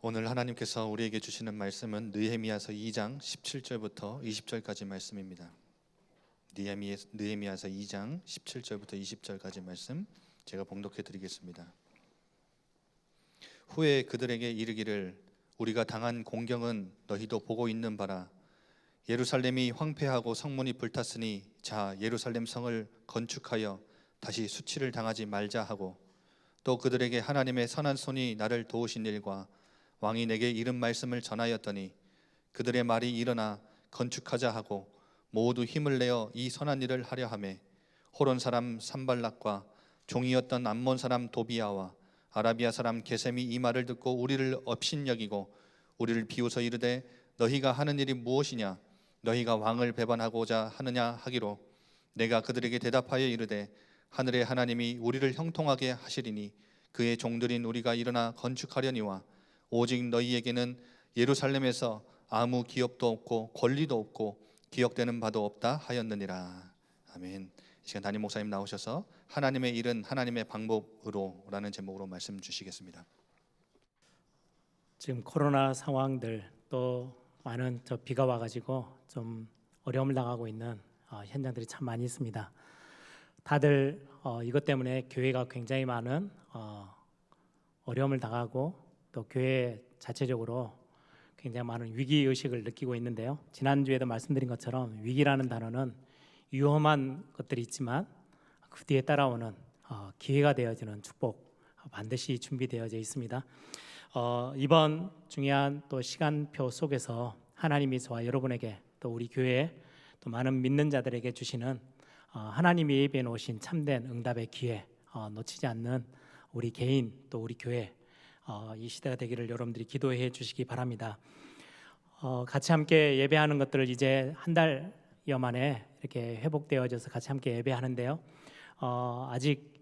오늘 하나님께서 우리에게 주시는 말씀은 느헤미야서 2장 17절부터 20절까지 말씀입니다. 느헤미야서 2장 17절부터 20절까지 말씀 제가 봉독해 드리겠습니다. 후에 그들에게 이르기를 우리가 당한 공경은 너희도 보고 있는 바라. 예루살렘이 황폐하고 성문이 불탔으니 자 예루살렘 성을 건축하여 다시 수치를 당하지 말자 하고, 또 그들에게 하나님의 선한 손이 나를 도우신 일과 왕이 내게 이른 말씀을 전하였더니 그들의 말이 일어나 건축하자 하고 모두 힘을 내어 이 선한 일을 하려 하매, 호론 사람 산발락과 종이었던 암몬 사람 도비야와 아라비아 사람 게셈이 이 말을 듣고 우리를 업신여기고 우리를 비웃어 이르되 너희가 하는 일이 무엇이냐, 너희가 왕을 배반하고자 하느냐 하기로, 내가 그들에게 대답하여 이르되 하늘의 하나님이 우리를 형통하게 하시리니 그의 종들인 우리가 일어나 건축하려니와 오직 너희에게는 예루살렘에서 아무 기업도 없고 권리도 없고 기억되는 바도 없다 하였느니라. 아멘. 이 시간 담임 목사님 나오셔서 하나님의 일은 하나님의 방법으로 라는 제목으로 말씀 주시겠습니다. 지금 코로나 상황들 또 많은 비가 와가지고 좀 어려움을 당하고 있는 현장들이 참 많이 있습니다. 다들 이것 때문에 교회가 굉장히 많은 어려움을 당하고 또 교회 자체적으로 굉장히 많은 위기의식을 느끼고 있는데요. 지난주에도 말씀드린 것처럼 위기라는 단어는 위험한 것들이 있지만 그 뒤에 따라오는 기회가 되어지는 축복 반드시 준비되어져 있습니다. 이번 중요한 또 시간표 속에서 하나님이 저와 여러분에게 또 우리 교회에 또 많은 믿는 자들에게 주시는 하나님이 예비해 놓으신 참된 응답의 기회 놓치지 않는 우리 개인 또 우리 교회 이 시대가 되기를 여러분들이 기도해 주시기 바랍니다. 같이 함께 예배하는 것들을 이제 한 달여 만에 이렇게 회복되어져서 같이 함께 예배하는데요. 아직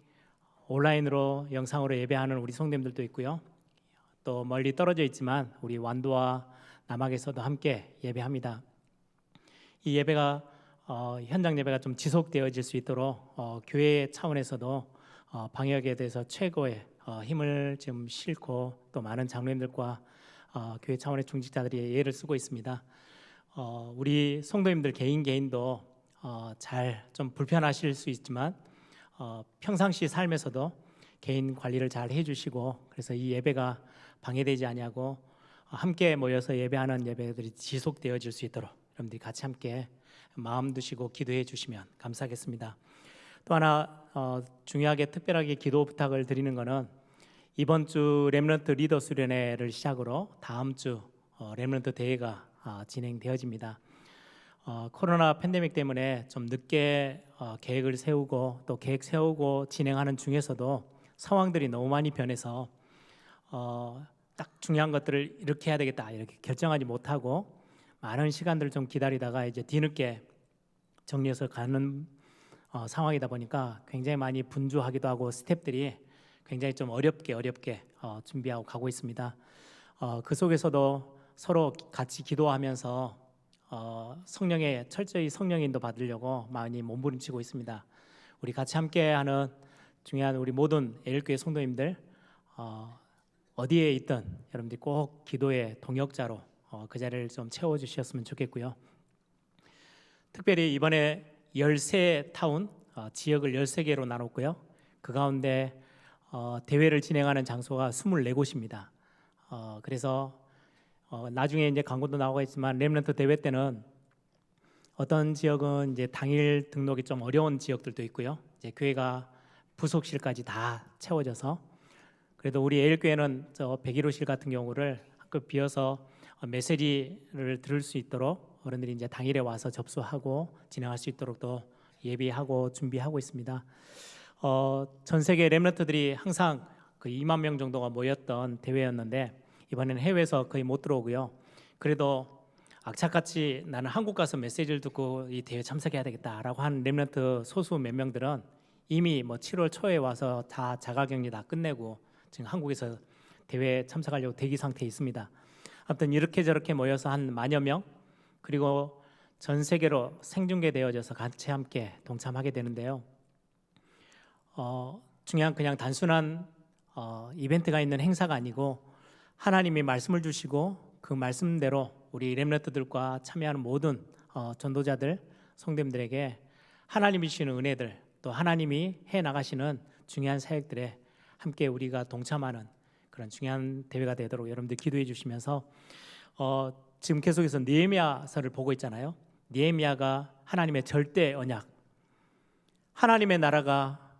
온라인으로 영상으로 예배하는 우리 성도님들도 있고요. 또 멀리 떨어져 있지만 우리 완도와 남학에서도 함께 예배합니다. 이 예배가 현장 예배가 좀 지속되어질 수 있도록 교회 차원에서도 방역에 대해서 최고의 힘을 좀 싣고 또 많은 장로님들과 교회 차원의 중직자들이 예를 쓰고 있습니다. 우리 성도님들 개인도 잘 좀 불편하실 수 있지만 평상시 삶에서도 개인 관리를 잘 해주시고, 그래서 이 예배가 방해되지 아니하고 함께 모여서 예배하는 예배들이 지속되어질 수 있도록 여러분들이 같이 함께 마음 두시고 기도해 주시면 감사하겠습니다. 또 하나 중요하게 특별하게 기도 부탁을 드리는 것은 이번 주 렘넌트 리더 수련회를 시작으로 다음 주 렘넌트 대회가 진행되어집니다. 코로나 팬데믹 때문에 좀 늦게 계획을 세우고 또 계획 세우고 진행하는 중에서도 상황들이 너무 많이 변해서 딱 중요한 것들을 이렇게 해야 되겠다 이렇게 결정하지 못하고 많은 시간들을 좀 기다리다가 이제 뒤늦게 정리해서 가는 상황이다 보니까 굉장히 많이 분주하기도 하고 스태프들이 굉장히 좀 어렵게 준비하고 가고 있습니다. 그 속에서도 서로 같이 기도하면서 철저히 성령의 인도 받으려고 많이 몸부림치고 있습니다. 우리 같이 함께하는 중요한 우리 모든 애일교회 성도님들 어디에 있든 여러분들이 꼭 기도의 동역자로 그 자리를 좀 채워주셨으면 좋겠고요. 특별히 이번에 13타운 지역을 13개로 나눴고요. 그 가운데 대회를 진행하는 장소가 24곳입니다. 그래서 나중에 이제 광고도 나오고 있지만 렘넌트 대회 때는 어떤 지역은 이제 당일 등록이 좀 어려운 지역들도 있고요. 이제 교회가 부속실까지 다 채워져서, 그래도 우리 애일교회는 저 101호실 같은 경우를 한껏 비어서 메시지를 들을 수 있도록 어른들이 이제 당일에 와서 접수하고 진행할 수 있도록 또 예비하고 준비하고 있습니다. 전 세계 렘넌트들이 항상 그 2만 명 정도가 모였던 대회였는데 이번에는 해외에서 거의 못 들어오고요. 그래도 악착같이 나는 한국 가서 메시지를 듣고 이 대회 참석해야 되겠다라고 하는 렘넌트 소수 몇 명들은 이미 7월 초에 와서 다 자가격리 다 끝내고 지금 한국에서 대회에 참석하려고 대기 상태에 있습니다. 아무튼 이렇게 저렇게 모여서 한 만여 명, 그리고 전 세계로 생중계되어져서 같이 함께 동참하게 되는데요. 중요한 그냥 단순한 이벤트가 있는 행사가 아니고 하나님이 말씀을 주시고 그 말씀대로 우리 렘넌트들과 참여하는 모든 전도자들, 성도님들에게 하나님이 주시는 은혜들, 또 하나님이 해 나가시는 중요한 사역들에 함께 우리가 동참하는 그런 중요한 대회가 되도록 여러분들 기도해 주시면서 지금 계속해서 느헤미야서를 보고 있잖아요. 느헤미야가 하나님의 절대 언약, 하나님의 나라가,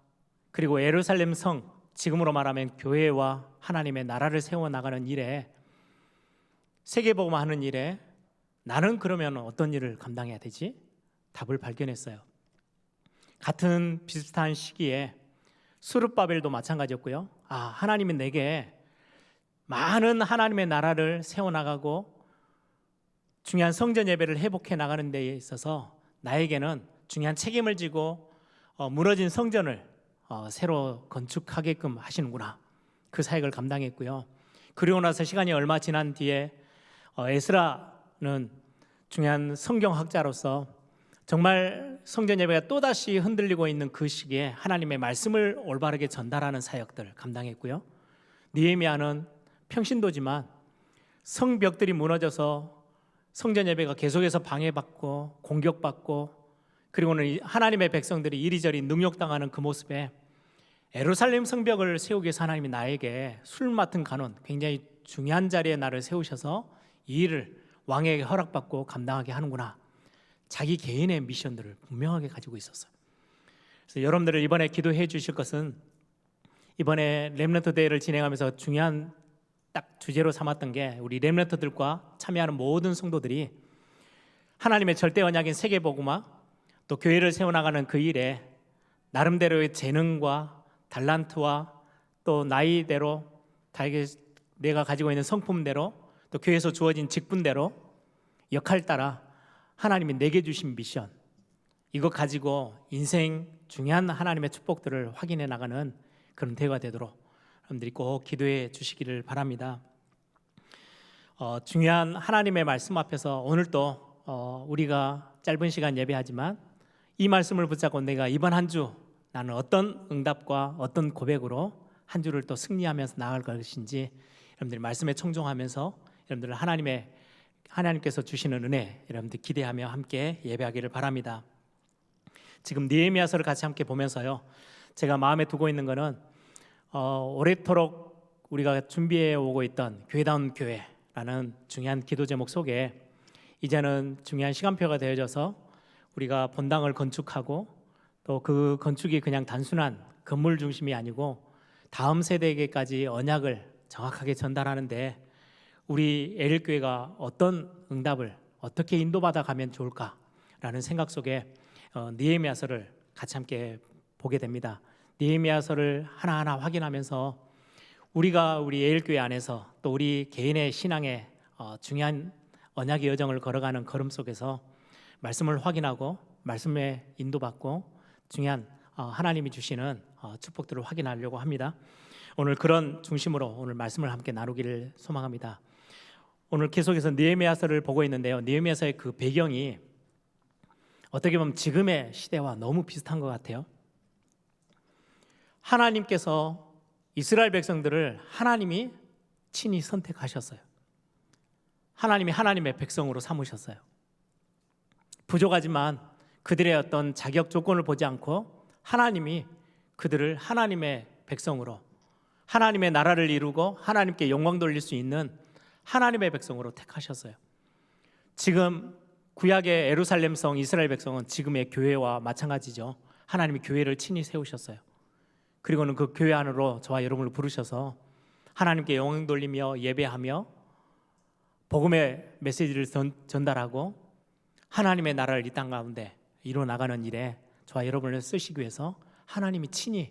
그리고 예루살렘 성, 지금으로 말하면 교회와 하나님의 나라를 세워나가는 일에, 세계복음화하는 일에 나는 그러면 어떤 일을 감당해야 되지? 답을 발견했어요. 같은 비슷한 시기에 스룹바벨도 마찬가지였고요. 하나님은 내게 많은 하나님의 나라를 세워나가고 중요한 성전 예배를 회복해 나가는 데 있어서 나에게는 중요한 책임을 지고 무너진 성전을 새로 건축하게끔 하시는구나. 그 사역을 감당했고요. 그리고 나서 시간이 얼마 지난 뒤에 에스라는 중요한 성경학자로서 정말 성전 예배가 또다시 흔들리고 있는 그 시기에 하나님의 말씀을 올바르게 전달하는 사역들 감당했고요. 느헤미야는 평신도지만 성벽들이 무너져서 성전 예배가 계속해서 방해받고 공격받고, 그리고는 하나님의 백성들이 이리저리 능욕당하는 그 모습에 예루살렘 성벽을 세우기 위해서 하나님이 나에게 술 맡은 간원, 굉장히 중요한 자리에 나를 세우셔서 이 일을 왕에게 허락받고 감당하게 하는구나. 자기 개인의 미션들을 분명하게 가지고 있었어요. 그래서 여러분들을 이번에 기도해 주실 것은, 이번에 렘넌트 대회를 진행하면서 중요한 딱 주제로 삼았던 게, 우리 렘넌트들과 참여하는 모든 성도들이 하나님의 절대 언약인 세계복음화, 또 교회를 세워나가는 그 일에 나름대로의 재능과 달란트와 또 나이대로 내가 가지고 있는 성품대로, 또 교회에서 주어진 직분대로 역할 따라 하나님이 내게 주신 미션, 이거 가지고 인생 중요한 하나님의 축복들을 확인해 나가는 그런 대회가 되도록 여러분들이 꼭 기도해 주시기를 바랍니다. 중요한 하나님의 말씀 앞에서 오늘도 우리가 짧은 시간 예배하지만 이 말씀을 붙잡고 내가 이번 한 주 나는 어떤 응답과 어떤 고백으로 한 주를 또 승리하면서 나아갈 것인지 여러분들이 말씀에 청종하면서 여러분들 하나님께서 주시는 은혜 여러분들 기대하며 함께 예배하기를 바랍니다. 지금 느헤미야서를 같이 함께 보면서요, 제가 마음에 두고 있는 것은 오래도록 우리가 준비해 오고 있던 교회다운 교회라는 중요한 기도 제목 속에 이제는 중요한 시간표가 되어져서 우리가 본당을 건축하고, 또 그 건축이 그냥 단순한 건물 중심이 아니고 다음 세대에게까지 언약을 정확하게 전달하는데 우리 에일교회가 어떤 응답을 어떻게 인도받아 가면 좋을까라는 생각 속에 느헤미야서를 같이 함께 보게 됩니다. 느헤미야서를 하나하나 확인하면서 우리가 우리 에일교회 안에서 또 우리 개인의 신앙의 중요한 언약의 여정을 걸어가는 걸음 속에서 말씀을 확인하고 말씀에 인도받고 중요한 하나님이 주시는 축복들을 확인하려고 합니다. 오늘 그런 중심으로 오늘 말씀을 함께 나누기를 소망합니다. 오늘 계속해서 느헤미야서를 보고 있는데요, 느헤미야서의 그 배경이 어떻게 보면 지금의 시대와 너무 비슷한 것 같아요. 하나님께서 이스라엘 백성들을 하나님이 친히 선택하셨어요. 하나님이 하나님의 백성으로 삼으셨어요. 부족하지만 그들의 어떤 자격 조건을 보지 않고 하나님이 그들을 하나님의 백성으로, 하나님의 나라를 이루고 하나님께 영광 돌릴 수 있는 하나님의 백성으로 택하셨어요. 지금 구약의 예루살렘 성 이스라엘 백성은 지금의 교회와 마찬가지죠. 하나님이 교회를 친히 세우셨어요. 그리고는 그 교회 안으로 저와 여러분을 부르셔서 하나님께 영광 돌리며 예배하며 복음의 메시지를 전달하고 하나님의 나라를 이 땅 가운데 이루어나가는 일에 저와 여러분을 쓰시기 위해서 하나님이 친히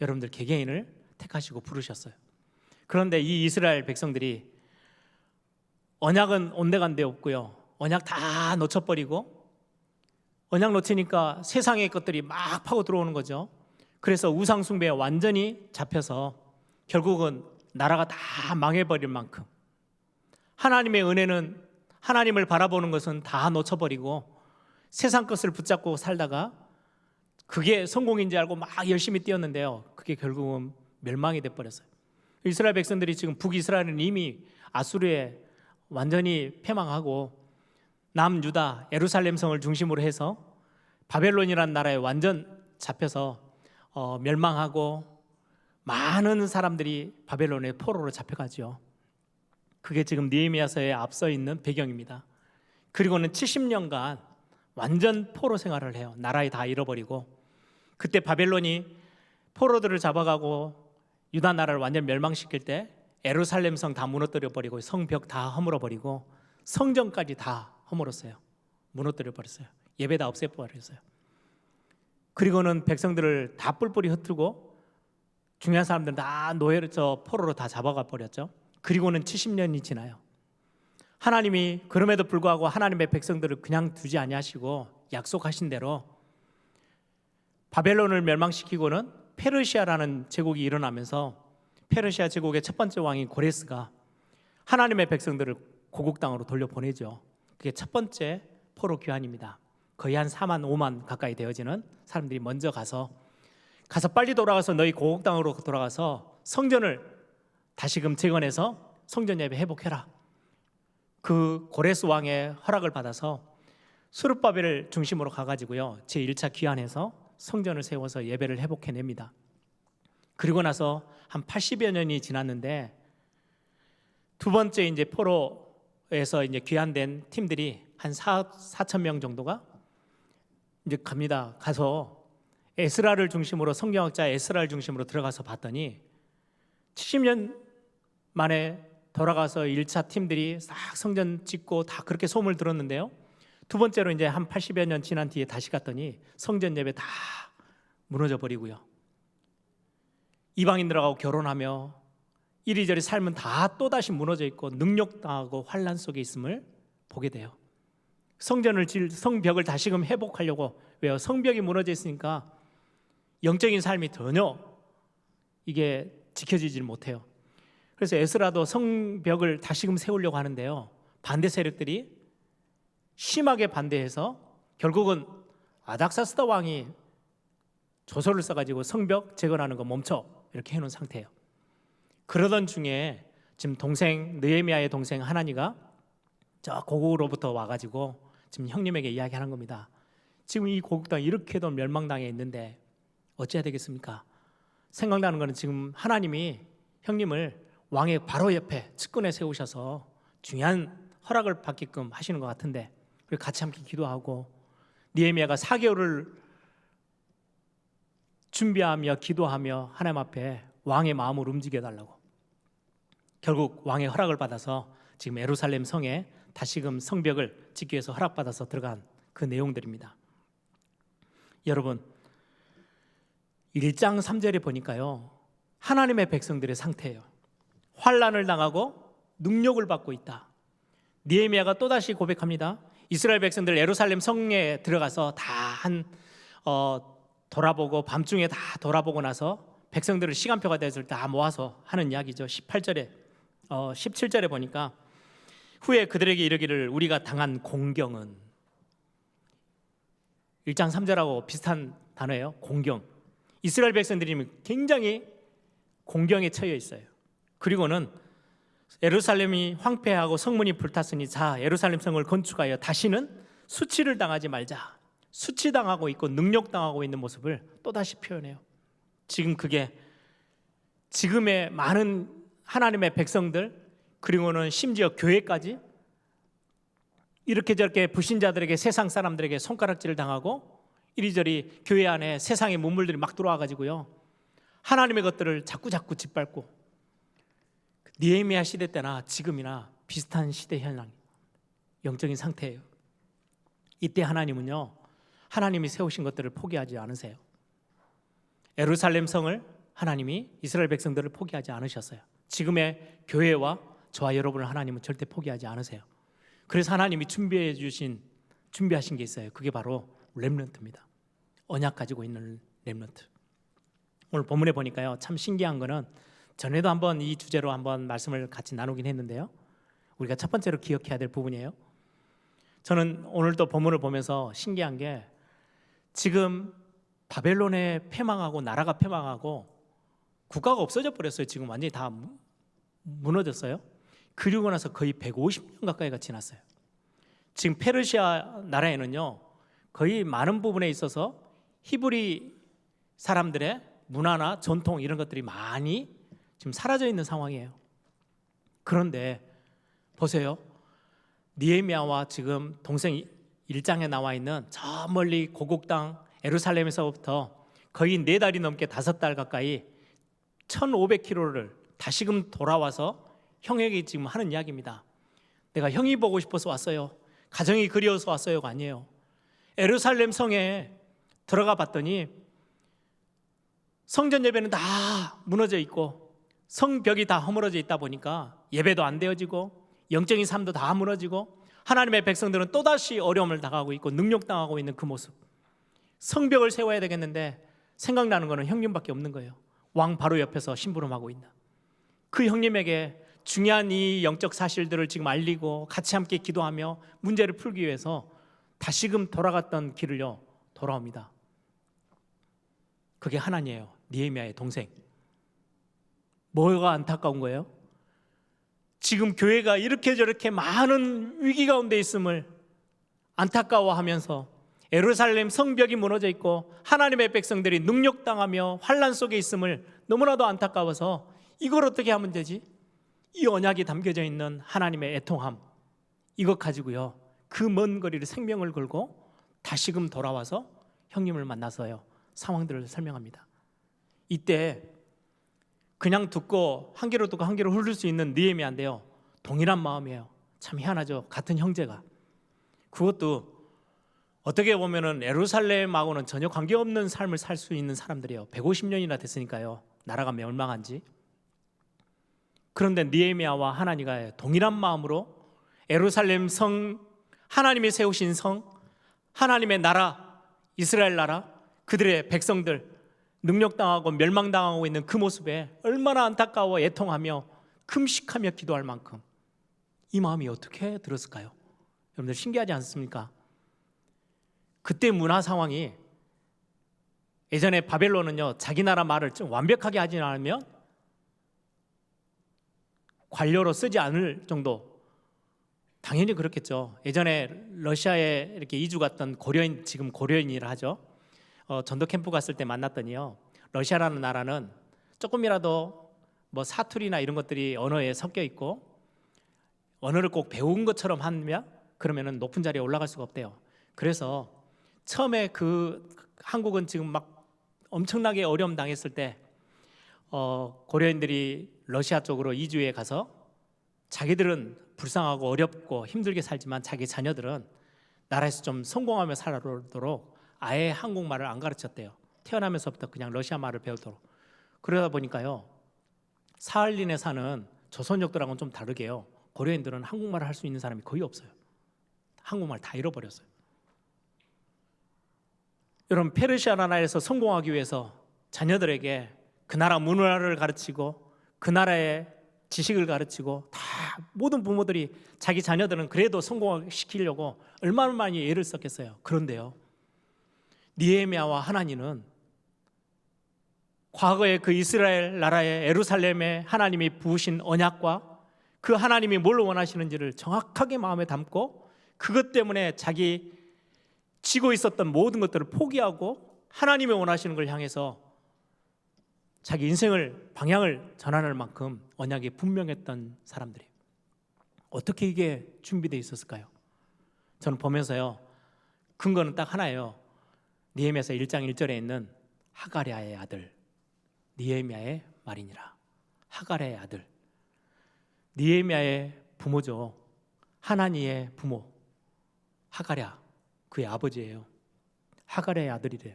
여러분들 개개인을 택하시고 부르셨어요. 그런데 이 이스라엘 백성들이 언약은 온데간데 없고요, 언약 다 놓쳐버리고, 언약 놓치니까 세상의 것들이 막 파고 들어오는 거죠. 그래서 우상 숭배에 완전히 잡혀서 결국은 나라가 다 망해버릴 만큼, 하나님의 은혜는, 하나님을 바라보는 것은 다 놓쳐버리고 세상 것을 붙잡고 살다가 그게 성공인지 알고 막 열심히 뛰었는데요, 그게 결국은 멸망이 돼버렸어요. 이스라엘 백성들이 지금 북이스라엘은 이미 아수르에 완전히 패망하고 남유다 예루살렘 성을 중심으로 해서 바벨론이라는 나라에 완전 잡혀서 멸망하고 많은 사람들이 바벨론의 포로로 잡혀가죠. 그게 지금 느헤미야서에 앞서 있는 배경입니다. 그리고는 70년간 완전 포로 생활을 해요. 나라에 다 잃어버리고. 그때 바벨론이 포로들을 잡아가고 유다 나라를 완전 멸망시킬 때 예루살렘 성 다 무너뜨려 버리고 성벽 다 허물어 버리고 성전까지 다 허물었어요. 무너뜨려 버렸어요. 예배 다 없애버렸어요. 그리고는 백성들을 다 뿔뿔이 흩뜨고 중요한 사람들은 다 노예로 포로로 다 잡아가 버렸죠. 그리고는 70년이 지나요. 하나님이 그럼에도 불구하고 하나님의 백성들을 그냥 두지 아니하시고 약속하신 대로 바벨론을 멸망시키고는 페르시아라는 제국이 일어나면서 페르시아 제국의 첫 번째 왕인 고레스가 하나님의 백성들을 고국 땅으로 돌려보내죠. 그게 첫 번째 포로 귀환입니다. 거의 한 4만 5만 가까이 되어지는 사람들이 먼저 가서 빨리 돌아가서 너희 고국 땅으로 돌아가서 성전을 다시금 재건해서 성전 예배 회복해라. 그 고레스 왕의 허락을 받아서 스룹바벨을 중심으로 가가지고요 제1차 귀환해서 성전을 세워서 예배를 회복해냅니다. 그리고 나서 한 80여 년이 지났는데 두 번째 이제 포로에서 이제 귀환된 팀들이 한 4천 명 정도가 이제 갑니다. 가서 에스라를 중심으로 성경학자 에스라를 중심으로 들어가서 봤더니 70년 만에 돌아가서 1차 팀들이 싹 성전 짓고 다 그렇게 소문을 들었는데요. 두 번째로 이제 한 80여 년 지난 뒤에 다시 갔더니 성전 예배 다 무너져 버리고요. 이방인들하고 결혼하며 이리저리 삶은 다 또다시 무너져 있고 능욕당하고 환난 속에 있음을 보게 돼요. 성벽을 다시금 회복하려고 왜요? 성벽이 무너져 있으니까 영적인 삶이 전혀 이게 지켜지질 못해요. 그래서 에스라도 성벽을 다시금 세우려고 하는데요. 반대 세력들이 심하게 반대해서 결국은 아닥사스다 왕이 조서를 써가지고 성벽 재건하는 거 멈춰 이렇게 해놓은 상태예요. 그러던 중에 지금 동생 느헤미야의 동생 하나니가 저 고국으로부터 와가지고 지금 형님에게 이야기하는 겁니다. 지금 이 고국 땅 이렇게도 멸망당해 있는데 어찌해야 되겠습니까? 생각나는 거는 지금 하나님이 형님을 왕의 바로 옆에 측근에 세우셔서 중요한 허락을 받게끔 하시는 것 같은데 그리고 같이 함께 기도하고 느헤미야가 4개월을 준비하며 기도하며 하나님 앞에 왕의 마음을 움직여달라고 결국 왕의 허락을 받아서 지금 예루살렘 성에 다시금 성벽을 짓기 위해서 허락받아서 들어간 그 내용들입니다. 여러분 1장 3절에 보니까요 하나님의 백성들의 상태예요. 환난을 당하고 능욕을 받고 있다. 느헤미야가 또다시 고백합니다. 이스라엘 백성들 예루살렘 성에 들어가서 다 돌아보고 밤중에 다 돌아보고 나서 백성들을 시간표가 됐을 때 다 모아서 하는 이야기죠. 17절에 보니까 후에 그들에게 이르기를 우리가 당한 공경은 1장 3절하고 비슷한 단어예요. 공경. 이스라엘 백성들이 굉장히 공경에 처해 있어요. 그리고는 예루살렘이 황폐하고 성문이 불탔으니 자 예루살렘 성을 건축하여 다시는 수치를 당하지 말자. 수치당하고 있고 능욕당하고 있는 모습을 또다시 표현해요. 지금 그게 지금의 많은 하나님의 백성들 그리고는 심지어 교회까지 이렇게 저렇게 불신자들에게 세상 사람들에게 손가락질을 당하고 이리저리 교회 안에 세상의 문물들이 막 들어와 가지고요 하나님의 것들을 자꾸 짓밟고 느헤미야 시대 때나 지금이나 비슷한 시대 현상 영적인 상태예요. 이때 하나님은요 하나님이 세우신 것들을 포기하지 않으세요. 예루살렘 성을 하나님이 이스라엘 백성들을 포기하지 않으셨어요. 지금의 교회와 저와 여러분을 하나님은 절대 포기하지 않으세요. 그래서 하나님이 준비하신 게 있어요. 그게 바로 렘넌트입니다. 언약 가지고 있는 렘넌트. 오늘 본문에 보니까요 참 신기한 거는 전에도 한번 이 주제로 한번 말씀을 같이 나누긴 했는데요 우리가 첫 번째로 기억해야 될 부분이에요. 저는 오늘도 본문을 보면서 신기한 게 지금 바벨론에 패망하고 나라가 패망하고 국가가 없어져 버렸어요. 지금 완전히 다 무너졌어요. 그리고 나서 거의 150년 가까이가 지났어요. 지금 페르시아 나라에는요, 거의 많은 부분에 있어서 히브리 사람들의 문화나 전통 이런 것들이 많이 지금 사라져 있는 상황이에요. 그런데 보세요. 느헤미야와 지금 동생 1장에 나와 있는 저 멀리 고국 땅 예루살렘에서부터 거의 4달이 넘게 5달 가까이 1500km를 다시금 돌아와서 형에게 지금 하는 이야기입니다. 내가 형이 보고 싶어서 왔어요. 가정이 그리워서 왔어요가 아니에요. 예루살렘 성에 들어가 봤더니 성전 예배는 다 무너져 있고 성벽이 다 허물어져 있다 보니까 예배도 안 되어지고 영적인 삶도 다 무너지고 하나님의 백성들은 또다시 어려움을 당하고 있고 능욕당하고 있는 그 모습. 성벽을 세워야 되겠는데 생각나는 거는 형님밖에 없는 거예요. 왕 바로 옆에서 심부름하고 있는 그 형님에게 중요한 이 영적 사실들을 지금 알리고 같이 함께 기도하며 문제를 풀기 위해서 다시금 돌아갔던 길을요 돌아옵니다. 그게 하나니에요. 느헤미야의 동생. 뭐가 안타까운 거예요? 지금 교회가 이렇게 저렇게 많은 위기 가운데 있음을 안타까워하면서 예루살렘 성벽이 무너져 있고 하나님의 백성들이 능욕당하며 환난 속에 있음을 너무나도 안타까워서 이걸 어떻게 하면 되지? 이 언약이 담겨져 있는 하나님의 애통함, 이것 가지고요 그 먼 거리를 생명을 걸고 다시금 돌아와서 형님을 만나서요 상황들을 설명합니다. 이때 그냥 듣고 한 귀로 듣고 한 귀로 흘릴 수 있는 느헤미야인데요, 동일한 마음이에요. 참 희한하죠. 같은 형제가. 그것도 어떻게 보면은 예루살렘하고는 전혀 관계없는 삶을 살 수 있는 사람들이에요. 150년이나 됐으니까요, 나라가 멸망한 지. 그런데 느헤미야와 하나니가 동일한 마음으로 예루살렘 성, 하나님이 세우신 성, 하나님의 나라, 이스라엘 나라, 그들의 백성들 능력당하고 멸망당하고 있는 그 모습에 얼마나 안타까워 애통하며 금식하며 기도할 만큼 이 마음이 어떻게 들었을까요? 여러분들 신기하지 않습니까? 그때 문화 상황이, 예전에 바벨론은요 자기 나라 말을 좀 완벽하게 하지 않으면 관료로 쓰지 않을 정도, 당연히 그렇겠죠. 예전에 러시아에 이렇게 이주 갔던 고려인, 지금 고려인이라 하죠. 전도 캠프 갔을 때 만났더니요, 러시아라는 나라는 조금이라도 뭐 사투리나 이런 것들이 언어에 섞여 있고 언어를 꼭 배운 것처럼 하면 그러면은 높은 자리에 올라갈 수가 없대요. 그래서 처음에 그 한국은 지금 막 엄청나게 어려움 당했을 때 고려인들이 러시아 쪽으로 이주해 가서 자기들은 불쌍하고 어렵고 힘들게 살지만 자기 자녀들은 나라에서 좀 성공하며 살아오도록 아예 한국말을 안 가르쳤대요. 태어나면서부터 그냥 러시아 말을 배우도록. 그러다 보니까요 사할린에 사는 조선족들하고는 좀 다르게요, 고려인들은 한국말을 할 수 있는 사람이 거의 없어요. 한국말 다 잃어버렸어요. 여러분, 페르시아 나라에서 성공하기 위해서 자녀들에게 그 나라 문화를 가르치고 그 나라의 지식을 가르치고 다 모든 부모들이 자기 자녀들은 그래도 성공시키려고 얼마나 많이 애를 썼겠어요. 그런데요, 느헤미야와 하나니는 과거에 그 이스라엘 나라의 예루살렘에 하나님이 부으신 언약과 그 하나님이 뭘 원하시는지를 정확하게 마음에 담고 그것 때문에 자기 지고 있었던 모든 것들을 포기하고 하나님이 원하시는 걸 향해서 자기 인생을 방향을 전환할 만큼 언약이 분명했던 사람들이 어떻게 이게 준비되어 있었을까요? 저는 보면서요 근거는 딱 하나예요. 느헤미야서 1장 1절에 있는 하가랴의 아들 느헤미야의 말이니라. 하가랴의 아들, 느헤미야의 부모죠. 하나니의 부모 하가랴, 그의 아버지예요. 하가랴의 아들이래요.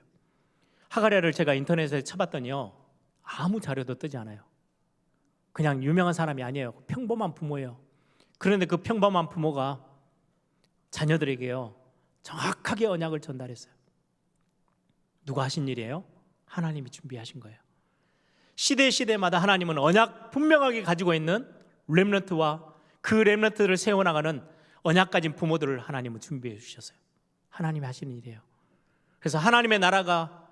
하가랴를 제가 인터넷에 쳐봤더니요 아무 자료도 뜨지 않아요. 그냥 유명한 사람이 아니에요. 평범한 부모예요. 그런데 그 평범한 부모가 자녀들에게요 정확하게 언약을 전달했어요. 누가 하신 일이에요? 하나님이 준비하신 거예요. 시대마다 하나님은 언약 분명하게 가지고 있는 렘넌트와 그 렘넌트를 세워나가는 언약 가진 부모들을 하나님은 준비해 주셨어요. 하나님이 하시는 일이에요. 그래서 하나님의 나라가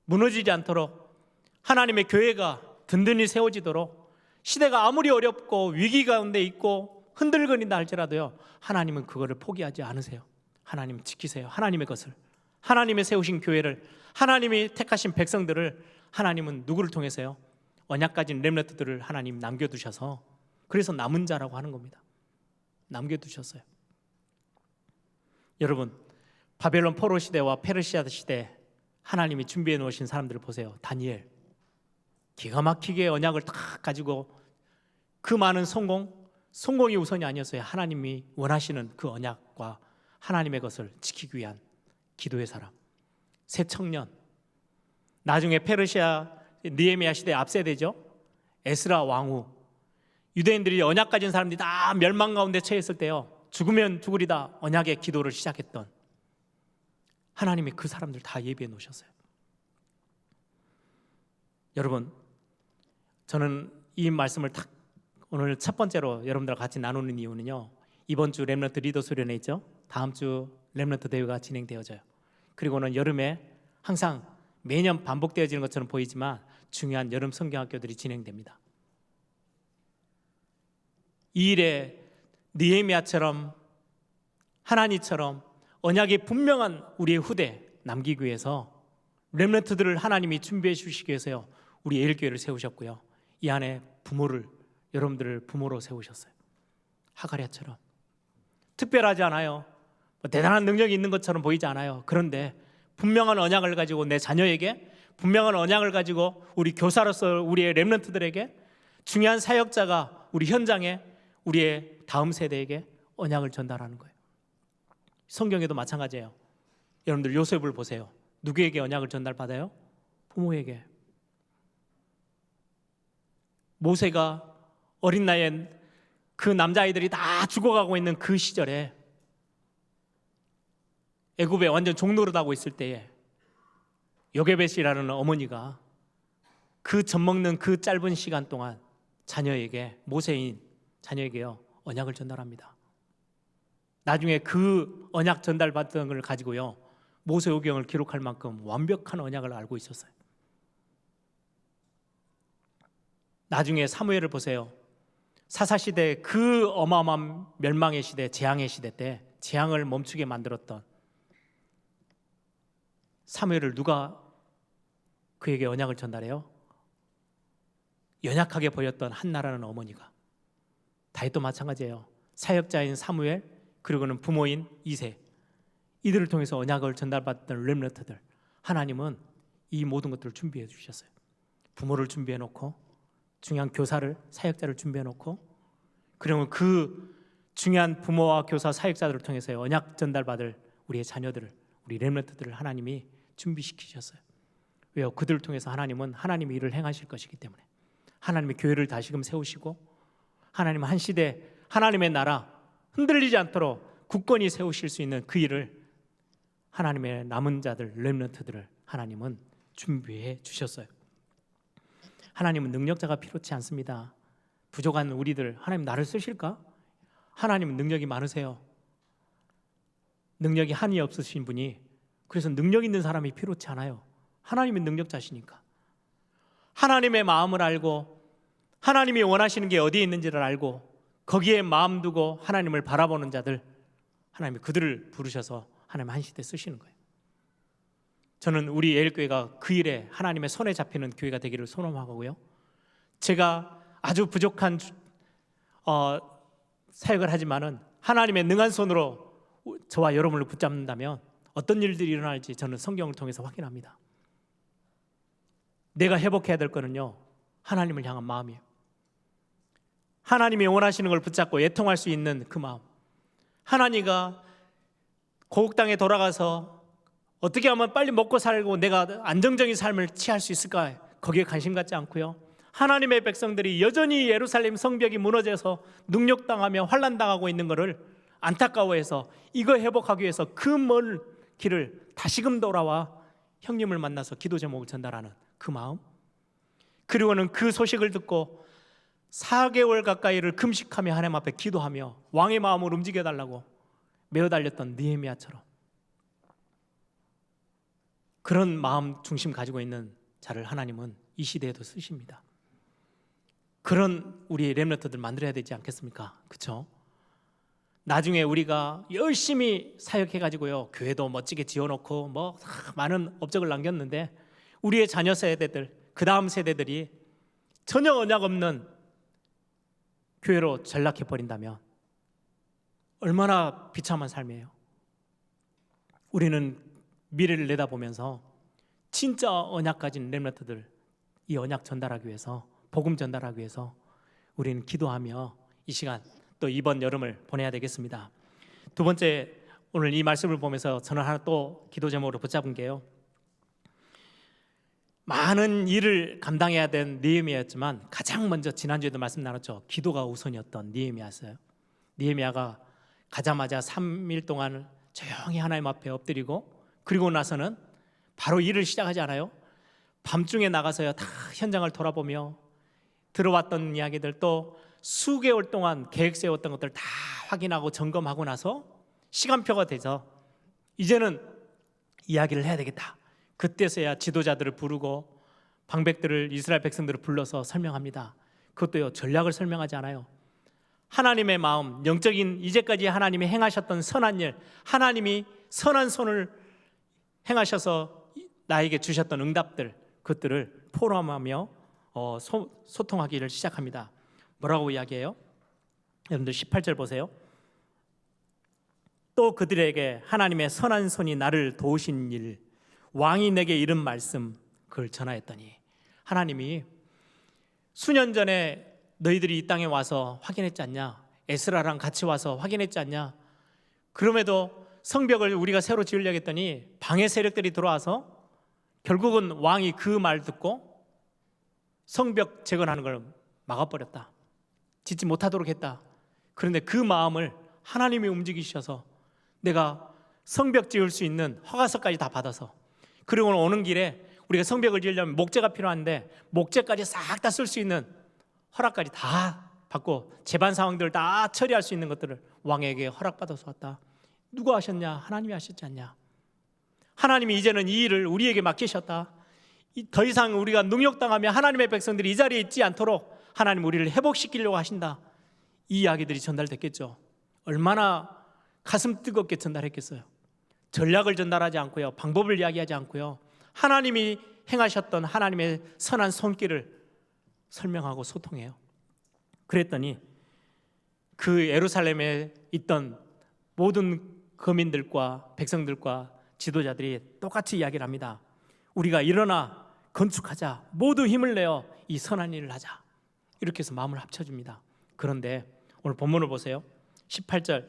무너지지 않도록, 하나님의 교회가 든든히 세워지도록 시대가 아무리 어렵고 위기 가운데 있고 흔들거린다 할지라도요, 하나님은 그거를 포기하지 않으세요. 하나님 지키세요. 하나님의 것을, 하나님의 세우신 교회를, 하나님이 택하신 백성들을 하나님은 누구를 통해서요? 언약 가진 렘넌트들을 하나님 남겨두셔서, 그래서 남은 자라고 하는 겁니다. 남겨두셨어요. 여러분, 바벨론 포로 시대와 페르시아 시대 하나님이 준비해 놓으신 사람들을 보세요. 다니엘, 기가 막히게 언약을 딱 가지고 그 많은 성공이 우선이 아니었어요. 하나님이 원하시는 그 언약과 하나님의 것을 지키기 위한 기도의 사람. 새 청년, 나중에 페르시아 느헤미야 시대 앞세대죠. 에스라 왕후, 유대인들이 언약 가진 사람들이 다 멸망 가운데 처했을 때요, 죽으면 죽으리다 언약의 기도를 시작했던 하나님이 그 사람들 다 예비해 놓으셨어요. 여러분, 저는 이 말씀을 딱 오늘 첫 번째로 여러분들과 같이 나누는 이유는요, 이번 주 렘넌트 리더 수련회 있죠? 다음 주 렘넌트 대회가 진행되어져요. 그리고는 여름에 항상 매년 반복되어지는 것처럼 보이지만 중요한 여름 성경학교들이 진행됩니다. 이 일에 느헤미야처럼 하나님처럼 언약이 분명한 우리의 후대 남기기 위해서 렘넌트들을 하나님이 준비해 주시기 위해서요, 우리 예일교회를 세우셨고요, 이 안에 여러분들을 부모로 세우셨어요. 하가랴처럼 특별하지 않아요. 대단한 능력이 있는 것처럼 보이지 않아요. 그런데 분명한 언약을 가지고 내 자녀에게, 분명한 언약을 가지고 우리 교사로서 우리의 렘넌트들에게, 중요한 사역자가 우리 현장에 우리의 다음 세대에게 언약을 전달하는 거예요. 성경에도 마찬가지예요. 여러분들 요셉을 보세요. 누구에게 언약을 전달받아요? 부모에게. 모세가 어린 나이에 그 남자아이들이 다 죽어가고 있는 그 시절에, 애굽에 완전 종노릇하고 있을 때에 요게벳이라는 어머니가 그 젖먹는 그 짧은 시간 동안 자녀에게, 모세인 자녀에게요, 언약을 전달합니다. 나중에 그 언약 전달받던 걸 가지고요, 모세오경을 기록할 만큼 완벽한 언약을 알고 있었어요. 나중에 사무엘을 보세요. 사사시대 그 어마어마한 멸망의 시대, 재앙의 시대 때 재앙을 멈추게 만들었던 사무엘을 누가 그에게 언약을 전달해요? 연약하게 보였던 한나라는 어머니가. 다윗도 마찬가지예요. 사역자인 사무엘, 그리고는 부모인 이세, 이들을 통해서 언약을 전달받던 렘넌트들, 하나님은 이 모든 것들을 준비해 주셨어요. 부모를 준비해 놓고, 중요한 교사를, 사역자를 준비해 놓고, 그리고 그 중요한 부모와 교사, 사역자들을 통해서 언약 전달받을 우리의 자녀들을, 우리 렘넌트들을 하나님이 준비시키셨어요. 왜요? 그들을 통해서 하나님은 하나님의 일을 행하실 것이기 때문에. 하나님의 교회를 다시금 세우시고, 하나님 한 시대 하나님의 나라 흔들리지 않도록 굳건히 세우실 수 있는 그 일을 하나님의 남은 자들, 렘넌트들을 하나님은 준비해 주셨어요. 하나님은 능력자가 필요치 않습니다. 부족한 우리들, 하나님 나를 쓰실까? 하나님은 능력이 많으세요. 능력이 한이 없으신 분이, 그래서 능력 있는 사람이 필요치 않아요. 하나님은 능력자시니까. 하나님의 마음을 알고, 하나님이 원하시는 게 어디에 있는지를 알고, 거기에 마음 두고 하나님을 바라보는 자들, 하나님이 그들을 부르셔서 하나님 한 시대 쓰시는 거예요. 저는 우리 예일교회가 그 일에 하나님의 손에 잡히는 교회가 되기를 소원하고요, 제가 아주 부족한 사역을 하지만은 하나님의 능한 손으로 저와 여러분을 붙잡는다면 어떤 일들이 일어날지 저는 성경을 통해서 확인합니다. 내가 회복해야 될 거는요, 하나님을 향한 마음이에요. 하나님이 원하시는 걸 붙잡고 애통할 수 있는 그 마음. 하나님과 고국 땅에 돌아가서 어떻게 하면 빨리 먹고 살고 내가 안정적인 삶을 취할 수 있을까, 거기에 관심 갖지 않고요, 하나님의 백성들이 여전히 예루살렘 성벽이 무너져서 능욕당하며 환난당하고 있는 것을 안타까워해서 이거 회복하기 위해서 그 먼 길을 다시금 돌아와 형님을 만나서 기도 제목을 전달하는 그 마음, 그리고는 그 소식을 듣고 4개월 가까이를 금식하며 하나님 앞에 기도하며 왕의 마음을 움직여달라고 메어 달렸던 느헤미야처럼 그런 마음 중심 가지고 있는 자를 하나님은 이 시대에도 쓰십니다. 그런 우리 렘넌트들 만들어야 되지 않겠습니까? 그렇죠? 나중에 우리가 열심히 사역해가지고요, 교회도 멋지게 지어놓고 뭐 많은 업적을 남겼는데 우리의 자녀 세대들, 그 다음 세대들이 전혀 언약 없는 교회로 전락해 버린다면 얼마나 비참한 삶이에요. 우리는 미래를 내다보면서 진짜 언약 가진 렘넌트들, 이 언약 전달하기 위해서, 복음 전달하기 위해서 우리는 기도하며 이 시간, 또 이번 여름을 보내야 되겠습니다. 두 번째, 오늘 이 말씀을 보면서 저는 하나 또 기도 제목으로 붙잡은 게요, 많은 일을 감당해야 된 느헤미야였지만 가장 먼저, 지난주에도 말씀 나눴죠, 기도가 우선이었던 느헤미야였어요. 느헤미야가 가자마자 3일 동안 조용히 하나님 앞에 엎드리고, 그리고 나서는 바로 일을 시작하지 않아요. 밤중에 나가서요, 다 현장을 돌아보며 들어왔던 이야기들, 또 수개월 동안 계획 세웠던 것들 다 확인하고 점검하고 나서 시간표가 돼서 이제는 이야기를 해야 되겠다. 그때서야 지도자들을 부르고 방백들을, 이스라엘 백성들을 불러서 설명합니다. 그것도요, 전략을 설명하지 않아요. 하나님의 마음, 영적인, 이제까지 하나님이 행하셨던 선한 일, 하나님이 선한 손을 행하셔서 나에게 주셨던 응답들, 그것들을 포럼하며 소통하기를 시작합니다. 뭐라고 이야기해요? 여러분들 18절 보세요. 또 그들에게 하나님의 선한 손이 나를 도우신 일, 왕이 내게 이른 말씀, 그걸 전하였더니, 하나님이 수년 전에 너희들이 이 땅에 와서 확인했지 않냐? 에스라랑 같이 와서 확인했지 않냐? 그럼에도 성벽을 우리가 새로 지으려고 했더니 방해 세력들이 들어와서 결국은 왕이 그 말 듣고 성벽 재건하는 걸 막아버렸다. 짓지 못하도록 했다. 그런데 그 마음을 하나님이 움직이셔서 내가 성벽 지을 수 있는 허가서까지 다 받아서, 그리고 오는 길에 우리가 성벽을 지으려면 목재가 필요한데 목재까지 싹 다 쓸 수 있는 허락까지 다 받고 재반 상황들을 다 처리할 수 있는 것들을 왕에게 허락받아서 왔다. 누가 하셨냐? 하나님이 하셨지 않냐? 하나님이 이제는 이 일을 우리에게 맡기셨다. 더 이상 우리가 능욕당하며 하나님의 백성들이 이 자리에 있지 않도록 하나님 우리를 회복시키려고 하신다. 이 이야기들이 전달됐겠죠. 얼마나 가슴 뜨겁게 전달했겠어요. 전략을 전달하지 않고요, 방법을 이야기하지 않고요, 하나님이 행하셨던 하나님의 선한 손길을 설명하고 소통해요. 그랬더니 그 예루살렘에 있던 모든 거민들과 백성들과 지도자들이 똑같이 이야기를 합니다. 우리가 일어나 건축하자, 모두 힘을 내어 이 선한 일을 하자. 이렇게 해서 마음을 합쳐줍니다. 그런데 오늘 본문을 보세요. 18절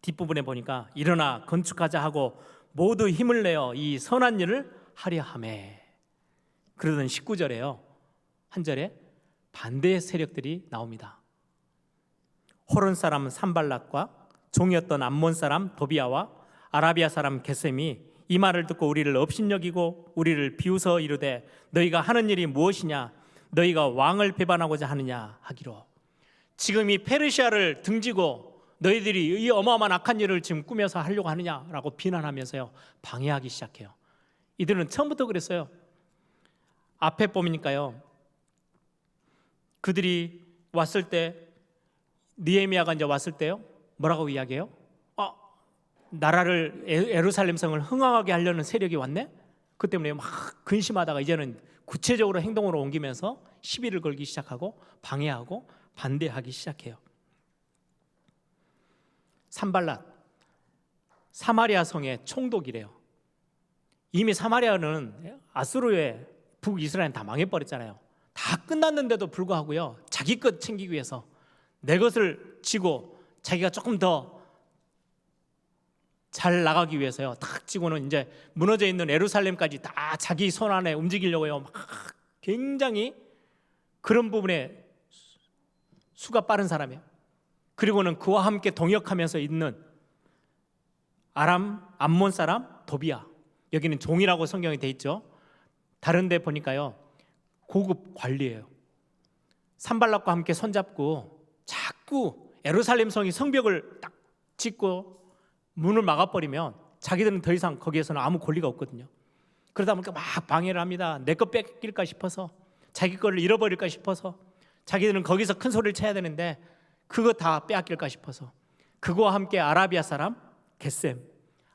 뒷부분에 보니까 일어나 건축하자 하고 모두 힘을 내어 이 선한 일을 하려 하매, 그러던 19절에요, 한 절에 반대의 세력들이 나옵니다. 호론 사람 산발락과 종이었던 암몬 사람 도비아와 아라비아 사람 게셈이 이 말을 듣고 우리를 업신여기고 우리를 비웃어 이르되 너희가 하는 일이 무엇이냐? 너희가 왕을 배반하고자 하느냐 하기로. 지금 이 페르시아를 등지고 너희들이 이 어마어마한 악한 일을 지금 꾸며서 하려고 하느냐라고 비난하면서요, 방해하기 시작해요. 이들은 처음부터 그랬어요. 앞에 보니까요, 그들이 왔을 때, 느헤미야가 이제 왔을 때요, 뭐라고 이야기해요? 나라를, 예루살렘 성을 흥왕하게 하려는 세력이 왔네? 그 때문에 막 근심하다가 이제는 구체적으로 행동으로 옮기면서 시비를 걸기 시작하고 방해하고 반대하기 시작해요. 산발랏, 사마리아 성의 총독이래요. 이미 사마리아는 아수르의 북이스라엘 다 망해버렸잖아요. 다 끝났는데도 불구하고요, 자기 것 챙기기 위해서 내 것을 쥐고 자기가 조금 더 잘 나가기 위해서요, 탁 쥐고는 이제 무너져 있는 예루살렘까지 다 자기 손 안에 움직이려고요, 막 굉장히 그런 부분에 수가 빠른 사람이에요. 그리고는 그와 함께 동역하면서 있는 암몬 사람 도비아, 여기는 종이라고 성경에 돼 있죠. 다른 데 보니까요, 고급 관리예요. 산발락과 함께 손잡고 자꾸 예루살렘 성이 성벽을 딱 짓고 문을 막아버리면 자기들은 더 이상 거기에서는 아무 권리가 없거든요. 그러다 보니까 막 방해를 합니다. 내 거 뺏길까 싶어서, 자기 거를 잃어버릴까 싶어서 자기들은 거기서 큰 소리를 쳐야 되는데 그거 다 빼앗길까 싶어서 그거와 함께 아라비아 사람 겟셈,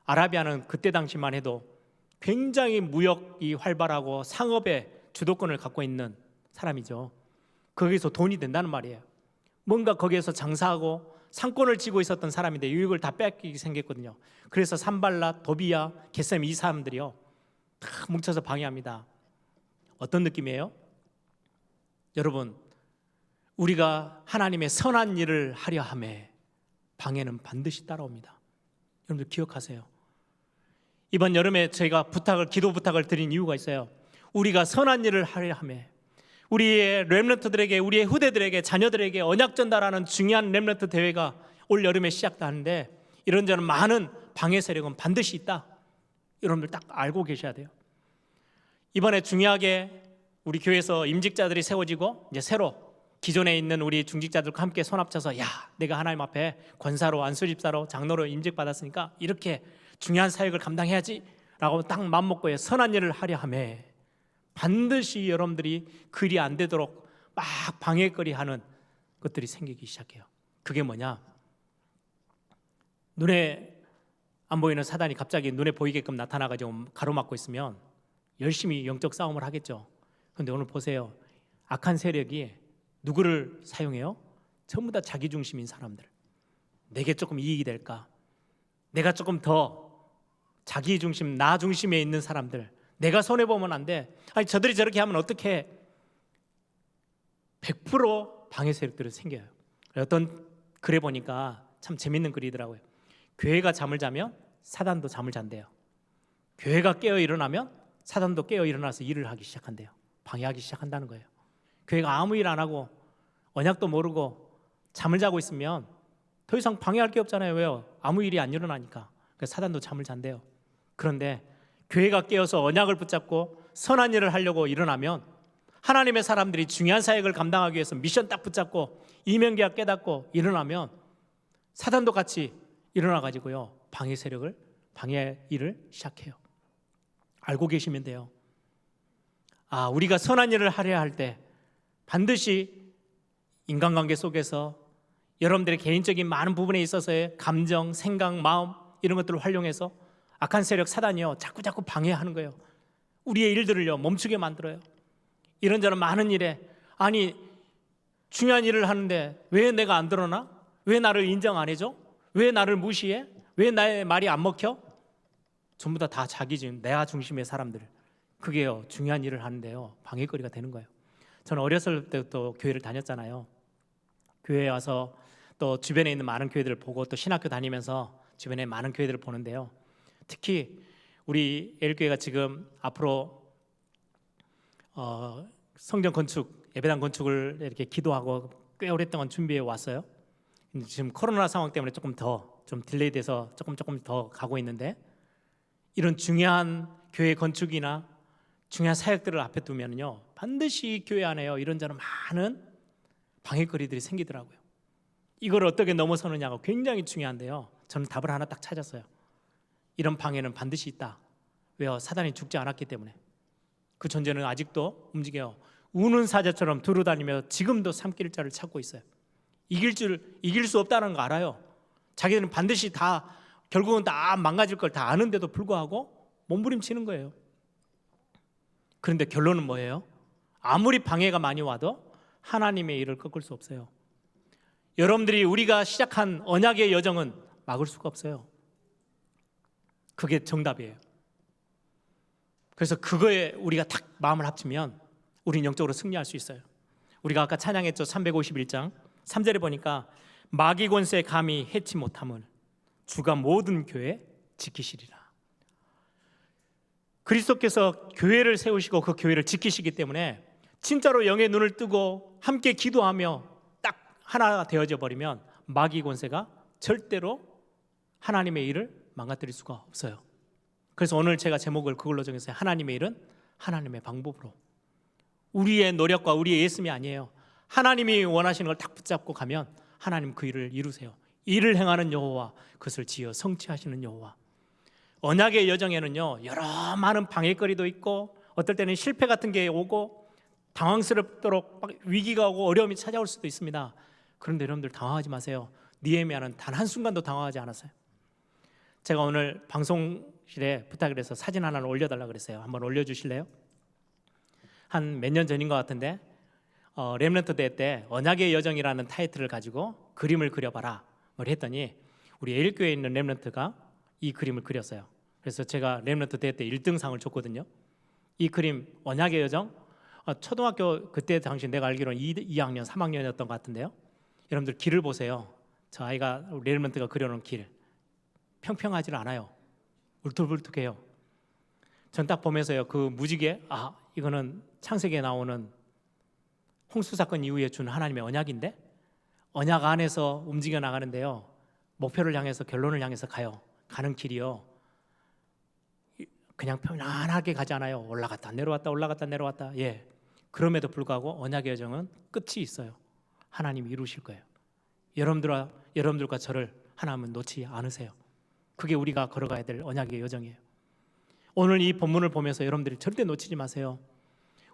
아라비아는 그때 당시만 해도 굉장히 무역이 활발하고 상업의 주도권을 갖고 있는 사람이죠. 거기서 돈이 된다는 말이에요. 뭔가 거기에서 장사하고 상권을 쥐고 있었던 사람인데 유익을 다 뺏기게 생겼거든요. 그래서 산발랏, 도비야, 겟셈 이 사람들이요 다 뭉쳐서 방해합니다. 어떤 느낌이에요? 여러분, 우리가 하나님의 선한 일을 하려 함에 방해는 반드시 따라옵니다. 여러분들 기억하세요. 이번 여름에 저희가 기도 부탁을 드린 이유가 있어요. 우리가 선한 일을 하려 함에 우리의 렘넌트들에게, 우리의 후대들에게, 자녀들에게 언약 전달하는 중요한 렘넌트 대회가 올 여름에 시작하는데 이런저런 많은 방해 세력은 반드시 있다. 여러분들 딱 알고 계셔야 돼요. 이번에 중요하게 우리 교회에서 임직자들이 세워지고 이제 새로 기존에 있는 우리 중직자들과 함께 손 합쳐서 야, 내가 하나님 앞에 권사로, 안수집사로, 장로로 임직받았으니까 이렇게 중요한 사역을 감당해야지 라고 딱 맘먹고 선한 일을 하려 하매 반드시 여러분들이 그리 안 되도록 막 방해거리 하는 것들이 생기기 시작해요. 그게 뭐냐? 눈에 안 보이는 사단이 갑자기 눈에 보이게끔 나타나가지고 가로막고 있으면 열심히 영적 싸움을 하겠죠. 그런데 오늘 보세요. 악한 세력이 누구를 사용해요? 전부 다 자기 중심인 사람들. 내게 조금 이익이 될까? 내가 조금 더 자기 중심, 나 중심에 있는 사람들, 내가 손해보면 안 돼. 아니 저들이 저렇게 하면 어떻게 100% 방해 세력들이 생겨요. 어떤 글에 보니까 참 재밌는 글이더라고요. 교회가 잠을 자면 사단도 잠을 잔대요. 교회가 깨어 일어나면 사단도 깨어 일어나서 일을 하기 시작한대요. 방해하기 시작한다는 거예요. 교회가 아무 일 안 하고 언약도 모르고 잠을 자고 있으면 더 이상 방해할 게 없잖아요. 왜요? 아무 일이 안 일어나니까. 그래서 사단도 잠을 잔대요. 그런데 교회가 깨어서 언약을 붙잡고 선한 일을 하려고 일어나면 하나님의 사람들이 중요한 사역을 감당하기 위해서 미션 딱 붙잡고 이면계약 깨닫고 일어나면 사단도 같이 일어나가지고요 방해 세력을, 방해 일을 시작해요. 알고 계시면 돼요. 아, 우리가 선한 일을 하려 할 때 반드시 인간관계 속에서 여러분들의 개인적인 많은 부분에 있어서의 감정, 생각, 마음 이런 것들을 활용해서 악한 세력 사단이요 자꾸 방해하는 거예요. 우리의 일들을요 멈추게 만들어요. 이런저런 많은 일에 아니 중요한 일을 하는데 왜 내가 안 드러나? 왜 나를 인정 안 해줘? 왜 나를 무시해? 왜 나의 말이 안 먹혀? 전부 다 자기 지금 내가 중심의 사람들. 그게요 중요한 일을 하는데요 방해거리가 되는 거예요. 저는 어렸을 때부터 교회를 다녔잖아요. 교회에 와서 또 주변에 있는 많은 교회들을 보고 또 신학교 다니면서 주변에 많은 교회들을 보는데요. 특히 우리 에일교회가 지금 앞으로 성전 건축, 예배당 건축을 이렇게 기도하고 꽤 오랫동안 준비해 왔어요. 근데 지금 코로나 상황 때문에 조금 더 좀 딜레이돼서 조금 더 가고 있는데 이런 중요한 교회 건축이나 중요한 사역들을 앞에 두면요 반드시 교회 안에요 이런저런 많은 방해거리들이 생기더라고요. 이걸 어떻게 넘어서느냐가 굉장히 중요한데요. 저는 답을 하나 딱 찾았어요. 이런 방해는 반드시 있다. 왜요? 사단이 죽지 않았기 때문에. 그 존재는 아직도 움직여요. 우는 사자처럼 두루다니며 지금도 삼킬 자를 찾고 있어요. 이길 수 없다는 거 알아요. 자기들은 반드시 다 결국은 다 망가질 걸 다 아는데도 불구하고 몸부림치는 거예요. 그런데 결론은 뭐예요? 아무리 방해가 많이 와도 하나님의 일을 꺾을 수 없어요. 여러분들이 우리가 시작한 언약의 여정은 막을 수가 없어요. 그게 정답이에요. 그래서 그거에 우리가 딱 마음을 합치면 우리는 영적으로 승리할 수 있어요. 우리가 아까 찬양했죠. 351장 3절에 보니까 마귀 권세 감히 해치 못함을 주가 모든 교회 지키시리라. 그리스도께서 교회를 세우시고 그 교회를 지키시기 때문에 진짜로 영의 눈을 뜨고 함께 기도하며 딱 하나가 되어져 버리면 마귀 권세가 절대로 하나님의 일을 망가뜨릴 수가 없어요. 그래서 오늘 제가 제목을 그걸로 정했어요. 하나님의 일은 하나님의 방법으로. 우리의 노력과 우리의 애씀이 아니에요. 하나님이 원하시는 걸 딱 붙잡고 가면 하나님 그 일을 이루세요. 일을 행하는 여호와 그것을 지어 성취하시는 여호와. 언약의 여정에는요 여러 많은 방해거리도 있고 어떨 때는 실패 같은 게 오고 당황스럽도록 막 위기가 오고 어려움이 찾아올 수도 있습니다. 그런데 여러분들 당황하지 마세요. 느헤미야는 단 한순간도 당황하지 않았어요. 제가 오늘 방송실에 부탁을 해서 사진 하나를 올려달라고 그랬어요. 한번 올려주실래요? 한 몇 년 전인 것 같은데 렘넌트 대회 때 언약의 여정이라는 타이틀을 가지고 그림을 그려봐라 뭘 했더니 우리 에일교회에 있는 렘넌트가 이 그림을 그렸어요. 그래서 제가 렘넌트 대회 때 1등상을 줬거든요. 이 그림 언약의 여정, 초등학교 그때 당시 내가 알기로는 2학년, 3학년이었던 것 같은데요. 여러분들 길을 보세요. 저 아이가 렘넌트가 그려놓은 길 평평하지 않아요. 울퉁불퉁해요. 전 딱 보면서요 그 무지개, 이거는 창세기에 나오는 홍수 사건 이후에 준 하나님의 언약인데 언약 안에서 움직여 나가는데요. 목표를 향해서 결론을 향해서 가는 길이요. 그냥 편안하게 가지 않아요. 올라갔다 내려왔다 올라갔다 내려왔다. 예. 그럼에도 불구하고 언약의 여정은 끝이 있어요. 하나님이 이루실 거예요. 여러분들과 저를 하나님은 놓지 않으세요. 그게 우리가 걸어가야 될 언약의 여정이에요. 오늘 이 본문을 보면서 여러분들이 절대 놓치지 마세요.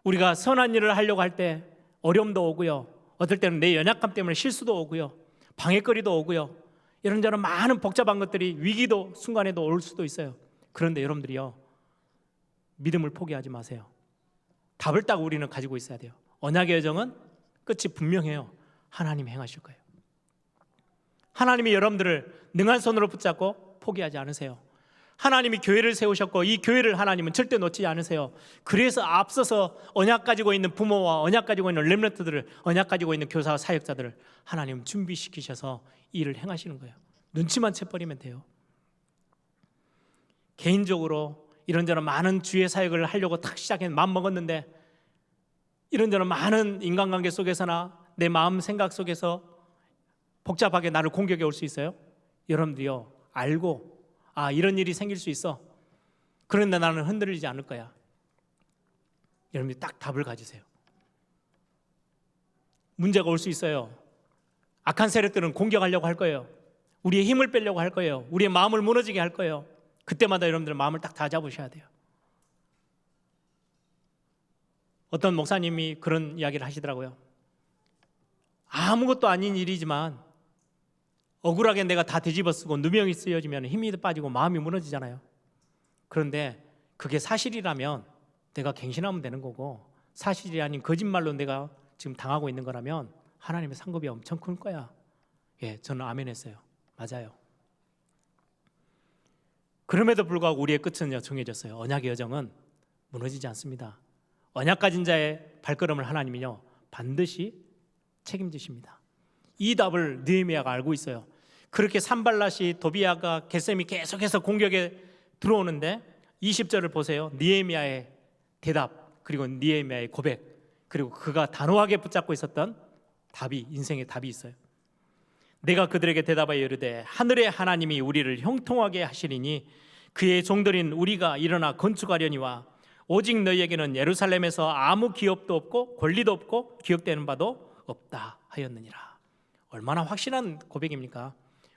우리가 선한 일을 하려고 할 때 어려움도 오고요. 어떨 때는 내 연약함 때문에 실수도 오고요. 방해거리도 오고요. 이런저런 많은 복잡한 것들이 위기도 순간에도 올 수도 있어요. 그런데 여러분들이요 믿음을 포기하지 마세요. 답을 딱 우리는 가지고 있어야 돼요. 언약의 여정은 끝이 분명해요. 하나님이 행하실 거예요. 하나님이 여러분들을 능한 손으로 붙잡고 포기하지 않으세요. 하나님이 교회를 세우셨고 이 교회를 하나님은 절대 놓지 않으세요. 그래서 앞서서 언약 가지고 있는 부모와 언약 가지고 있는 렘넌트들을, 언약 가지고 있는 교사와 사역자들을 하나님은 준비시키셔서 일을 행하시는 거예요. 눈치만 채버리면 돼요. 개인적으로 이런저런 많은 주의 사역을 하려고 탁 시작해 마음먹었는데 이런저런 많은 인간관계 속에서나 내 마음 생각 속에서 복잡하게 나를 공격해 올 수 있어요. 여러분들이요 알고 이런 일이 생길 수 있어. 그런데 나는 흔들리지 않을 거야. 여러분들이 딱 답을 가지세요. 문제가 올 수 있어요. 악한 세력들은 공격하려고 할 거예요. 우리의 힘을 빼려고 할 거예요. 우리의 마음을 무너지게 할 거예요. 그때마다 여러분들 마음을 딱 다잡으셔야 돼요. 어떤 목사님이 그런 이야기를 하시더라고요. 아무것도 아닌 일이지만 억울하게 내가 다 뒤집어쓰고 누명이 쓰여지면 힘이 빠지고 마음이 무너지잖아요. 그런데 그게 사실이라면 내가 갱신하면 되는 거고 사실이 아닌 거짓말로 내가 지금 당하고 있는 거라면 하나님의 상급이 엄청 클 거야. 예, 저는 아멘 했어요. 맞아요. 그럼에도 불구하고 우리의 끝은 정해졌어요. 언약의 여정은 무너지지 않습니다. 언약 가진 자의 발걸음을 하나님이요 반드시 책임지십니다. 이 답을 느헤미야가 알고 있어요. 그렇게 산발랏이 도비아가 게셈이 계속해서 공격에 들어오는데 20절을 보세요. 느헤미야의 대답 그리고 느헤미야의 고백 그리고 그가 단호하게 붙잡고 있었던 답이 인생의 답이 있어요. 내가 그들에게 대답하여 이르되 하늘의 하나님이 우리를 형통하게 하시리니 그의 종들인 우리가 일어나 건축하려니와 오직 너희에게는 예루살렘에서 아무 기업도 없고 권리도 없고 기억되는 바도 없다 하였느니라. 얼마나 확실한 고백입니까?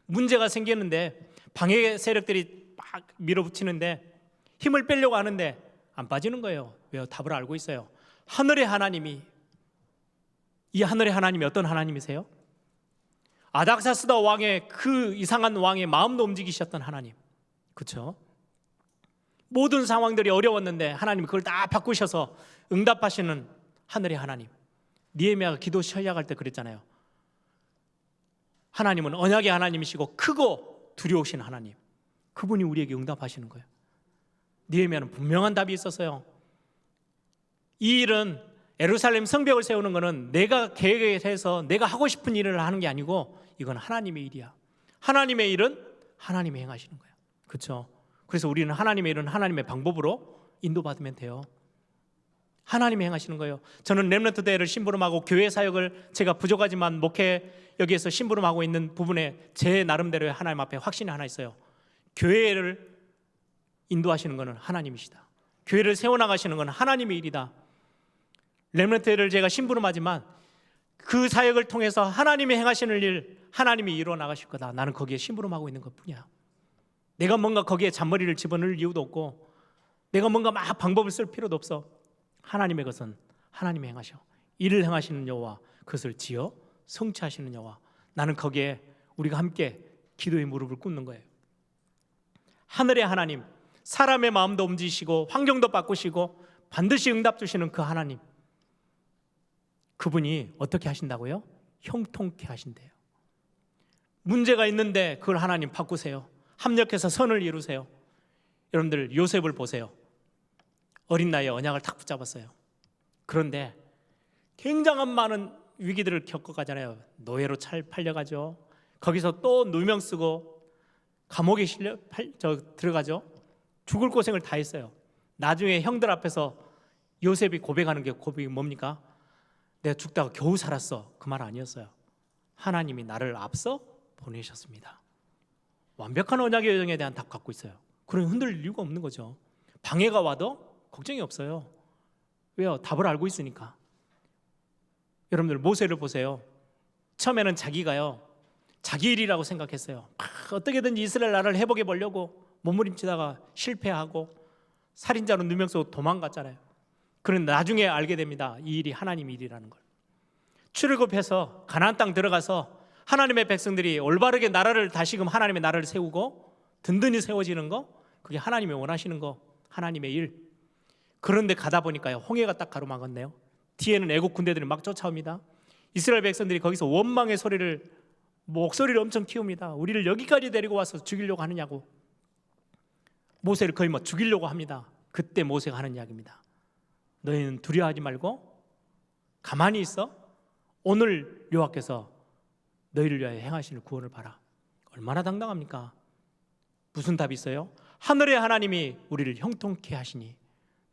문제가 생기는데 방해 세력들이 막 밀어붙이는데 힘을 빼려고 하는데 안 빠지는 거예요. 왜요? 답을 알고 있어요. 하늘의 하나님이, 이 하늘의 하나님이 어떤 하나님이세요? 아닥사스다 왕의 그 이상한 왕의 마음도 움직이셨던 하나님, 그렇죠? 모든 상황들이 어려웠는데 하나님이 그걸 다 바꾸셔서 응답하시는 하늘의 하나님. 느헤미야가 기도 시작할 때 그랬잖아요. 하나님은 언약의 하나님이시고 크고 두려우신 하나님, 그분이 우리에게 응답하시는 거예요. 느헤미야는 분명한 답이 있었어요. 이 일은 예루살렘 성벽을 세우는 것은 내가 계획해서 내가 하고 싶은 일을 하는 게 아니고 이건 하나님의 일이야. 하나님의 일은 하나님이 행하시는 거예요. 그렇죠? 그래서 우리는 하나님의 일은 하나님의 방법으로 인도받으면 돼요. 하나님이 행하시는 거예요. 저는 렘넌트 대회를 심부름하고 교회 사역을 제가 부족하지만 목회 여기에서 심부름하고 있는 부분에 제 나름대로의 하나님 앞에 확신이 하나 있어요. 교회를 인도하시는 것은 하나님이시다. 교회를 세워나가시는 것은 하나님의 일이다. 렘넌트 대회를 제가 심부름하지만 그 사역을 통해서 하나님이 행하시는 일, 하나님이 이루어 나가실 거다. 나는 거기에 심부름하고 있는 것뿐이야. 내가 뭔가 거기에 잔머리를 집어넣을 이유도 없고 내가 뭔가 막 방법을 쓸 필요도 없어. 하나님의 것은 하나님이 행하셔. 일을 행하시는 여호와, 그것을 지어 성취하시는 여호와. 나는 거기에 우리가 함께 기도의 무릎을 꿇는 거예요. 하늘의 하나님, 사람의 마음도 움직이시고 환경도 바꾸시고 반드시 응답 주시는 그 하나님, 그분이 어떻게 하신다고요? 형통케 하신대요. 문제가 있는데 그걸 하나님 바꾸세요. 합력해서 선을 이루세요. 여러분들 요셉을 보세요. 어린 나이에 언약을 탁 붙잡았어요. 그런데 굉장한 많은 위기들을 겪어가잖아요. 노예로 팔려가죠. 거기서 또 누명 쓰고 감옥에 들어가죠. 죽을 고생을 다 했어요. 나중에 형들 앞에서 요셉이 고백하는 게 고백이 뭡니까? 내가 죽다가 겨우 살았어. 그 말 아니었어요. 하나님이 나를 앞서 보내셨습니다. 완벽한 언약의 여정에 대한 답 갖고 있어요. 그러니 흔들릴 이유가 없는 거죠. 방해가 와도 걱정이 없어요. 왜요? 답을 알고 있으니까. 여러분들 모세를 보세요. 처음에는 자기가요, 자기 일이라고 생각했어요. 어떻게든지 이스라엘 나라를 회복해 보려고 몸부림치다가 실패하고 살인자로 누명 쓰고 도망갔잖아요. 그런데 나중에 알게 됩니다. 이 일이 하나님 일이라는 걸. 출애굽해서 가나안 땅 들어가서 하나님의 백성들이 올바르게 나라를 다시금 하나님의 나라를 세우고 든든히 세워지는 거, 그게 하나님이 원하시는 거, 하나님의 일. 그런데 가다 보니까요, 홍해가 딱 가로막았네요. 뒤에는 애국 군대들이 막 쫓아옵니다. 이스라엘 백성들이 거기서 원망의 목소리를 엄청 키웁니다. 우리를 여기까지 데리고 와서 죽이려고 하느냐고. 모세를 거의 죽이려고 합니다. 그때 모세가 하는 이야기입니다. 너희는 두려워하지 말고 가만히 있어. 오늘 여호와께서 너희를 위하여 행하시는 구원을 봐라. 얼마나 당당합니까? 무슨 답이 있어요? 하늘의 하나님이 우리를 형통케 하시니.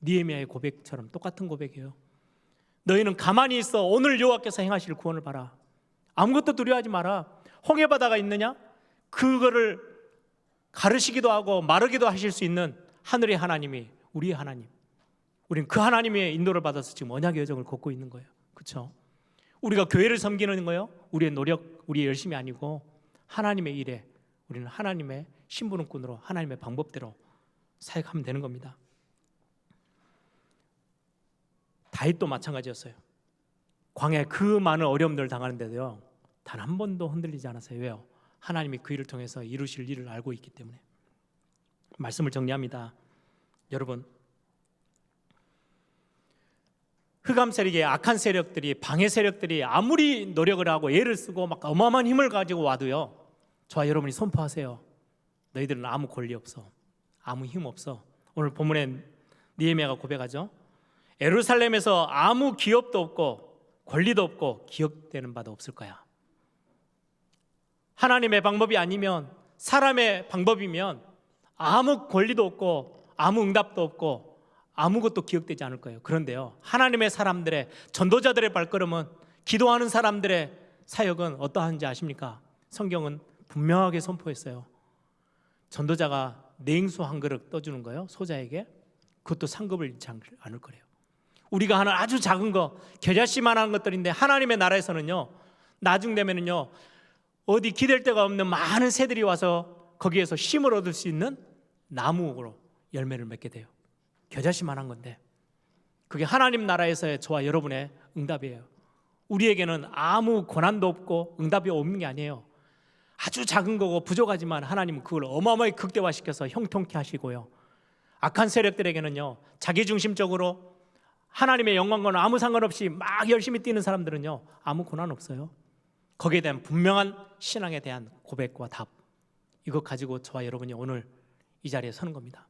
느헤미야의 고백처럼 똑같은 고백이에요. 너희는 가만히 있어. 오늘 여호와께서 행하실 구원을 봐라. 아무것도 두려워하지 마라. 홍해바다가 있느냐? 그거를 가르시기도 하고 마르기도 하실 수 있는 하늘의 하나님이 우리의 하나님. 우리는 그 하나님의 인도를 받아서 지금 언약의 여정을 걷고 있는 거예요. 그렇죠? 우리가 교회를 섬기는 거예요. 우리의 노력, 우리의 열심이 아니고 하나님의 일에 우리는 하나님의 심부름꾼으로 하나님의 방법대로 사역하면 되는 겁니다. 다윗도 마찬가지였어요. 광야에 그 많은 어려움들을 당하는데도요, 단 한 번도 흔들리지 않았어요. 왜요? 하나님이 그 일을 통해서 이루실 일을 알고 있기 때문에. 말씀을 정리합니다. 여러분, 흑암 세력의 악한 세력들이, 방해 세력들이 아무리 노력을 하고 애를 쓰고 막 어마어마한 힘을 가지고 와도요, 저와 여러분이 선포하세요. 너희들은 아무 권리 없어. 아무 힘 없어. 오늘 본문에 느헤미야가 고백하죠. 예루살렘에서 아무 기업도 없고 권리도 없고 기억되는 바도 없을 거야. 하나님의 방법이 아니면, 사람의 방법이면 아무 권리도 없고 아무 응답도 없고 아무것도 기억되지 않을 거예요. 그런데요, 하나님의 사람들의, 전도자들의 발걸음은, 기도하는 사람들의 사역은 어떠한지 아십니까? 성경은 분명하게 선포했어요. 전도자가 냉수 한 그릇 떠주는 거예요. 소자에게. 그것도 상급을 잃지 않을 거래요. 우리가 하는 아주 작은 거, 겨자씨만한 것들인데 하나님의 나라에서는요, 나중 되면은요, 어디 기댈 데가 없는 많은 새들이 와서 거기에서 쉼을 얻을 수 있는 나무로 열매를 맺게 돼요. 겨자씨만한 건데 그게 하나님 나라에서의 저와 여러분의 응답이에요. 우리에게는 아무 권한도 없고 응답이 없는 게 아니에요. 아주 작은 거고 부족하지만 하나님은 그걸 어마어마하게 극대화시켜서 형통케 하시고요, 악한 세력들에게는요, 자기중심적으로 하나님의 영광과는 아무 상관없이 막 열심히 뛰는 사람들은요, 아무 고난 없어요. 거기에 대한 분명한 신앙에 대한 고백과 답, 이것 가지고 저와 여러분이 오늘 이 자리에 서는 겁니다.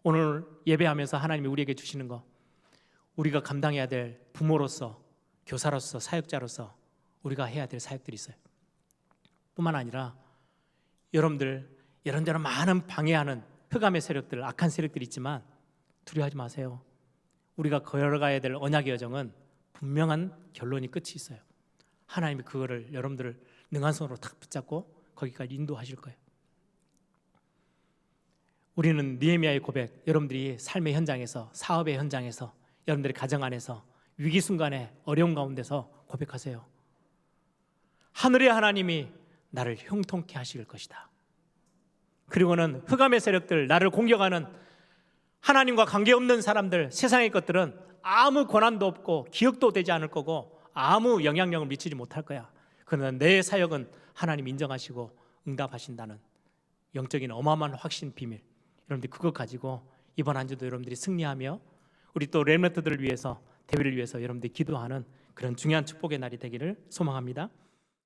오늘 예배하면서 하나님이 우리에게 주시는 거, 우리가 감당해야 될 부모로서, 교사로서, 사역자로서 우리가 해야 될 사역들이 있어요. 뿐만 아니라 여러분들 이런저런 많은 방해하는 흑암의 세력들, 악한 세력들이 있지만 두려워하지 마세요. 우리가 걸어가야 될 언약의 여정은 분명한 결론이 끝이 있어요. 하나님이 그거를 여러분들을 능한 손으로 탁 붙잡고 거기까지 인도하실 거예요. 우리는 느헤미야의 고백, 여러분들이 삶의 현장에서, 사업의 현장에서, 여러분들의 가정 안에서 위기 순간에 어려운 가운데서 고백하세요. 하늘의 하나님이 나를 형통케 하실 것이다. 그리고는 흑암의 세력들, 나를 공격하는 하나님과 관계없는 사람들, 세상의 것들은 아무 권한도 없고 기억도 되지 않을 거고 아무 영향력을 미치지 못할 거야. 그러나 내 사역은 하나님 인정하시고 응답하신다는 영적인 어마어마한 확신 비밀, 여러분들 그거 가지고 이번 한 주도 여러분들이 승리하며 우리 또 렘넌트들을 위해서, 대회를 위해서 여러분들이 기도하는 그런 중요한 축복의 날이 되기를 소망합니다.